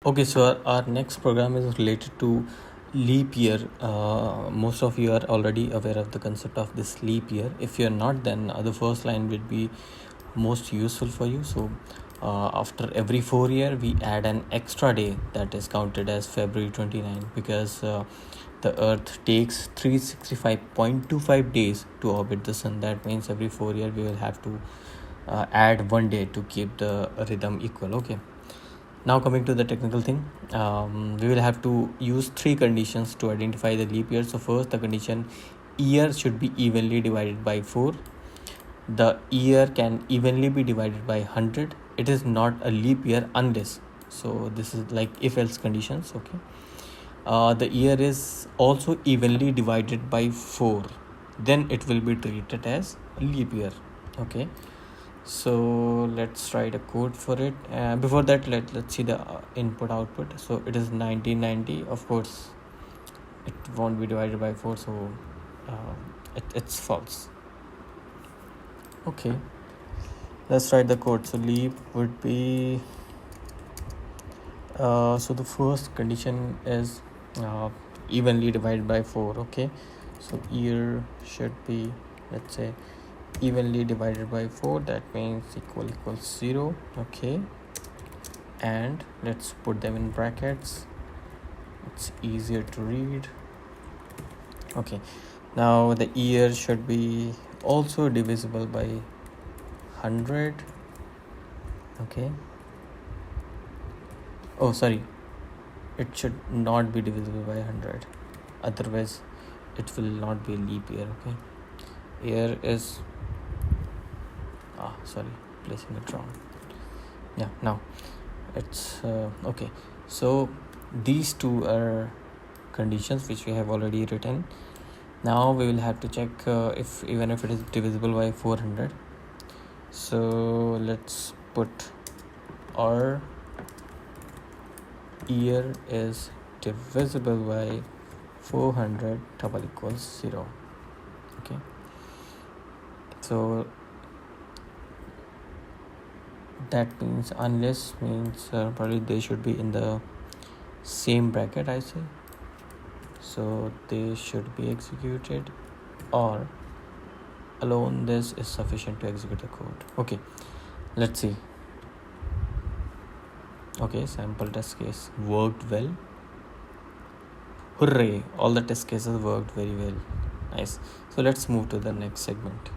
Okay, so our next program is related to leap year. Most of you are already aware of the concept of this leap year. If you're not, then the first line will be most useful for you. So after every 4 year, we add an extra day that is counted as February 29 because the Earth takes 365.25 days to orbit the Sun. That means every 4 year we will have to add one day to keep the rhythm equal. Okay. Now coming to the technical thing, we will have to use three conditions to identify the leap year. So first, the condition year should be evenly divided by 4. The year can evenly be divided by 100. It is not a leap year unless. So this is like if-else conditions. Okay. The year is also evenly divided by 4. Then it will be treated as leap year. Okay. So let's write a code for it. Before that, let's see the input output. So it is 1990. Of course, it won't be divided by 4, so it's false. Okay, let's write the code. So leap would be so the first condition is evenly divided by 4. Okay, so year should be, let's say, evenly divided by 4. That means equals 0. Okay, and let's put them in brackets. It's easier to read. Okay, now the year should be also divisible by 100. Okay, oh sorry, it should not be divisible by 100, otherwise it will not be a leap year. Okay, year is sorry, placing it wrong. Yeah, now it's okay. So these two are conditions which we have already written. Now we will have to check if even if it is divisible by 400. So let's put our year is divisible by 400 double equals 0. Okay, so that means unless means probably they should be in the same bracket, I say. So they should be executed, or alone this is sufficient to execute the code. Okay, let's see. Okay, sample test case worked well. Hooray, all the test cases worked very well. Nice. So let's move to the next segment.